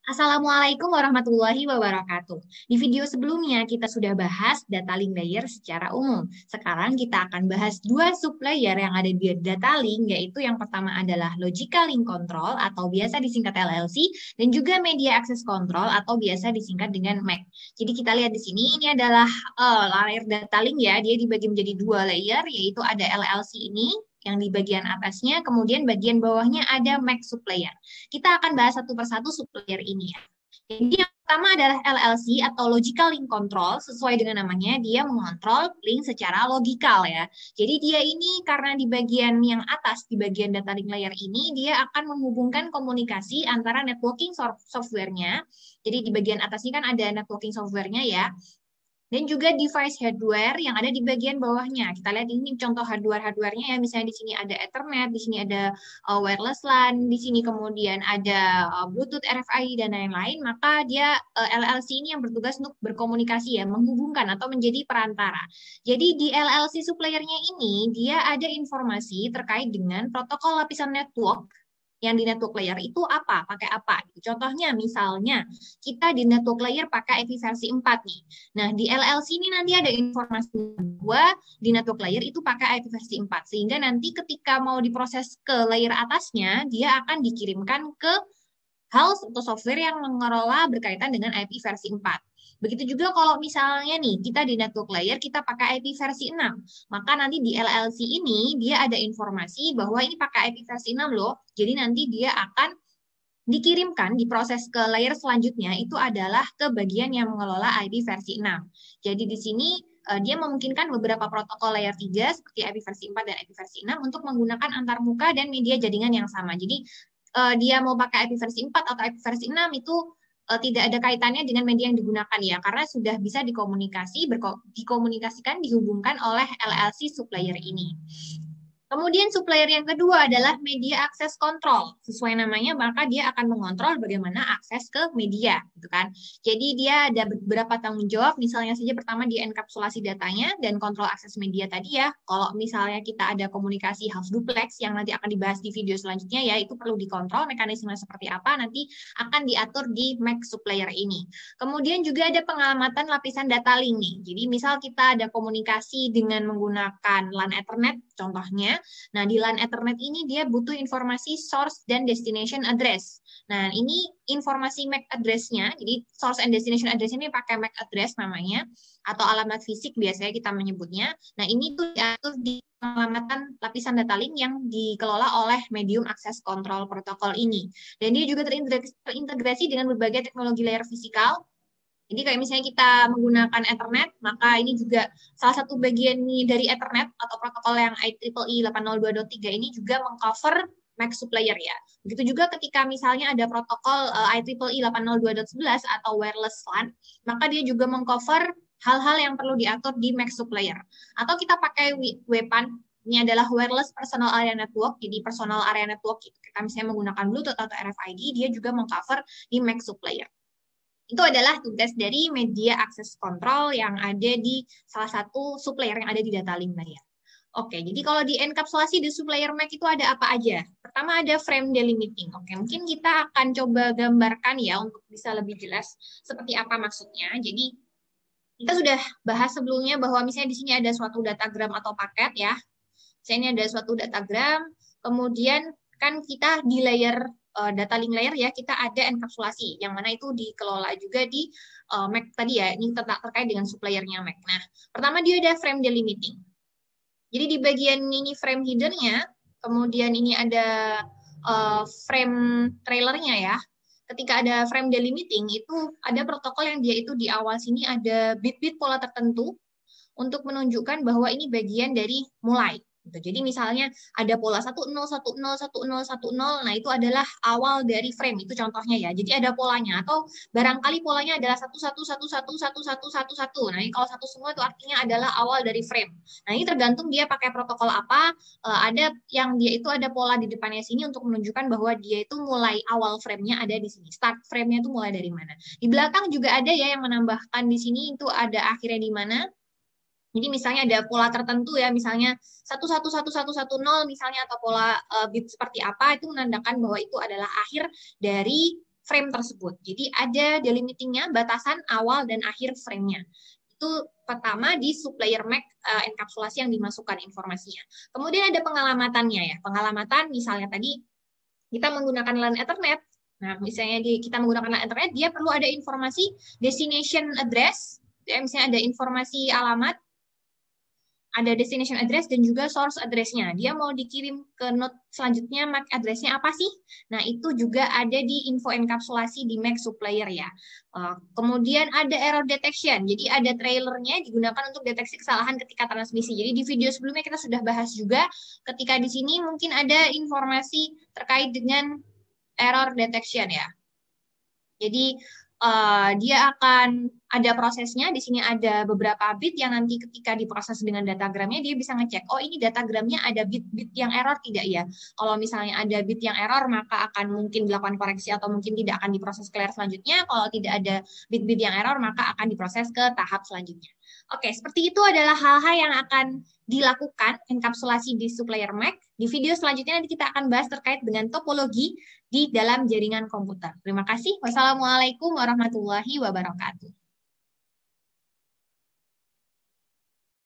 Assalamualaikum warahmatullahi wabarakatuh. Di video sebelumnya kita sudah bahas data link layer secara umum. Sekarang kita akan bahas dua sublayer yang ada di data link, yaitu yang pertama adalah Logical Link Control atau biasa disingkat LLC, dan juga Media Access Control atau biasa disingkat dengan MAC. Jadi kita lihat di sini, ini adalah layer data link ya, dia dibagi menjadi dua layer, yaitu ada LLC ini, yang di bagian atasnya, kemudian bagian bawahnya ada MAC sublayer. Kita akan bahas satu persatu sublayer ini ya. Jadi yang pertama adalah LLC atau Logical Link Control. Sesuai dengan namanya, dia mengontrol link secara logikal ya. Jadi dia ini karena di bagian yang atas, di bagian data link layer ini, dia akan menghubungkan komunikasi antara networking software-nya. Jadi di bagian atas ini kan ada networking software-nya ya, dan juga device hardware yang ada di bagian bawahnya. Kita lihat ini contoh hardware-hardware-nya ya, misalnya di sini ada Ethernet, di sini ada wireless LAN, di sini kemudian ada Bluetooth, RFID, dan lain-lain, maka dia LLC ini yang bertugas untuk berkomunikasi ya, menghubungkan atau menjadi perantara. Jadi di LLC suppliernya ini, dia ada informasi terkait dengan protokol lapisan network yang di network layer itu apa, pakai apa. Contohnya misalnya kita di network layer pakai IP versi 4 nih. Nah, di LLC ini nanti ada informasi bahwa di network layer itu pakai IP versi 4. Sehingga nanti ketika mau diproses ke layer atasnya, dia akan dikirimkan ke house atau software yang mengelola berkaitan dengan IP versi 4. Begitu juga kalau misalnya nih, kita di network layer, kita pakai IP versi 6. Maka nanti di LLC ini, dia ada informasi bahwa ini pakai IP versi 6 loh. Jadi nanti dia akan dikirimkan, diproses ke layer selanjutnya, itu adalah ke bagian yang mengelola IP versi 6. Jadi di sini dia memungkinkan beberapa protokol layer 3 seperti IP versi 4 dan IP versi 6 untuk menggunakan antarmuka dan media jaringan yang sama. Jadi dia mau pakai IP versi 4 atau IP versi 6 itu tidak ada kaitannya dengan media yang digunakan ya, karena sudah bisa dikomunikasikan, dihubungkan oleh LLC supplier ini. Kemudian supplier yang kedua adalah media access control. Sesuai namanya, maka dia akan mengontrol bagaimana akses ke media, gitu kan. Jadi dia ada beberapa tanggung jawab, misalnya saja pertama dia enkapsulasi datanya dan kontrol akses media tadi ya. Kalau misalnya kita ada komunikasi half duplex yang nanti akan dibahas di video selanjutnya ya, itu perlu dikontrol mekanisme seperti apa, nanti akan diatur di MAC supplier ini. Kemudian juga ada pengamatan lapisan data link nih. Jadi misal kita ada komunikasi dengan menggunakan LAN Ethernet contohnya. Nah, di LAN Ethernet ini dia butuh informasi source dan destination address. Nah, ini informasi MAC address-nya, jadi source and destination address ini pakai MAC address namanya, atau alamat fisik biasanya kita menyebutnya. Nah, ini tuh diatur di pengamatan lapisan data link yang dikelola oleh medium access control protokol ini. Dan dia juga terintegrasi dengan berbagai teknologi layer fisikal. Jadi kayak misalnya kita menggunakan Ethernet, maka ini juga salah satu bagian dari Ethernet atau protokol yang IEEE 802.3 ini juga mengcover MAC supplier ya. Begitu juga ketika misalnya ada protokol IEEE 802.11 atau wireless LAN, maka dia juga mengcover hal-hal yang perlu diatur di MAC supplier. Atau kita pakai WPAN, ini adalah wireless personal area network, jadi personal area network kita misalnya menggunakan Bluetooth atau RFID, dia juga mengcover di MAC supplier. Itu adalah tugas dari media access control yang ada di salah satu supplier yang ada di data link layer. Oke, jadi kalau di enkapsulasi di supplier MAC itu ada apa aja? Pertama ada frame delimiting. Oke, mungkin kita akan coba gambarkan ya untuk bisa lebih jelas seperti apa maksudnya. Jadi kita sudah bahas sebelumnya bahwa misalnya di sini ada suatu datagram atau paket ya. Misalnya ini ada suatu datagram, kemudian kan kita di layer data link layer ya, kita ada enkapsulasi, yang mana itu dikelola juga di MAC tadi ya, ini terkait dengan suppliernya MAC. Nah, pertama dia ada frame delimiting. Jadi di bagian ini frame header-nya, kemudian ini ada frame trailernya ya. Ketika ada frame delimiting, itu ada protokol yang dia itu di awal sini ada bit-bit pola tertentu untuk menunjukkan bahwa ini bagian dari mulai. Jadi misalnya ada pola 1010101010, nah itu adalah awal dari frame, itu contohnya ya. Jadi ada polanya, atau barangkali polanya adalah 11111111. Nah ini kalau satu semua itu artinya adalah awal dari frame. Nah ini tergantung dia pakai protokol apa, ada yang dia itu ada pola di depannya sini untuk menunjukkan bahwa dia itu mulai awal frame-nya ada di sini. Start frame-nya itu mulai dari mana. Di belakang juga ada ya yang menambahkan di sini itu ada akhirnya di mana. Jadi misalnya ada pola tertentu ya, misalnya 111110 misalnya, atau pola bit seperti apa, itu menandakan bahwa itu adalah akhir dari frame tersebut. Jadi ada delimitingnya, batasan awal dan akhir frame-nya. Itu pertama di sublayer MAC enkapsulasi yang dimasukkan informasinya. Kemudian ada pengalamatannya ya. Pengalamatan misalnya tadi kita menggunakan LAN Ethernet. Nah, misalnya kita menggunakan LAN Ethernet, dia perlu ada informasi destination address, ya, misalnya ada informasi alamat, ada destination address dan juga source address-nya. Dia mau dikirim ke node selanjutnya, MAC address-nya apa sih? Nah, itu juga ada di info enkapsulasi di MAC supplier ya. Kemudian ada error detection. Jadi ada trailernya digunakan untuk deteksi kesalahan ketika transmisi. Jadi di video sebelumnya kita sudah bahas juga ketika di sini mungkin ada informasi terkait dengan error detection ya. Jadi dia akan ada prosesnya. Di sini ada beberapa bit yang nanti ketika diproses dengan datagramnya dia bisa ngecek, oh ini datagramnya ada bit-bit yang error tidak ya. Kalau misalnya ada bit yang error maka akan mungkin dilakukan koreksi atau mungkin tidak akan diproses ke layer selanjutnya. Kalau tidak ada bit-bit yang error maka akan diproses ke tahap selanjutnya. Oke, seperti itu adalah hal-hal yang akan dilakukan enkapsulasi di sublayer MAC. Di video selanjutnya nanti kita akan bahas terkait dengan topologi di dalam jaringan komputer. Terima kasih. Wassalamualaikum warahmatullahi wabarakatuh.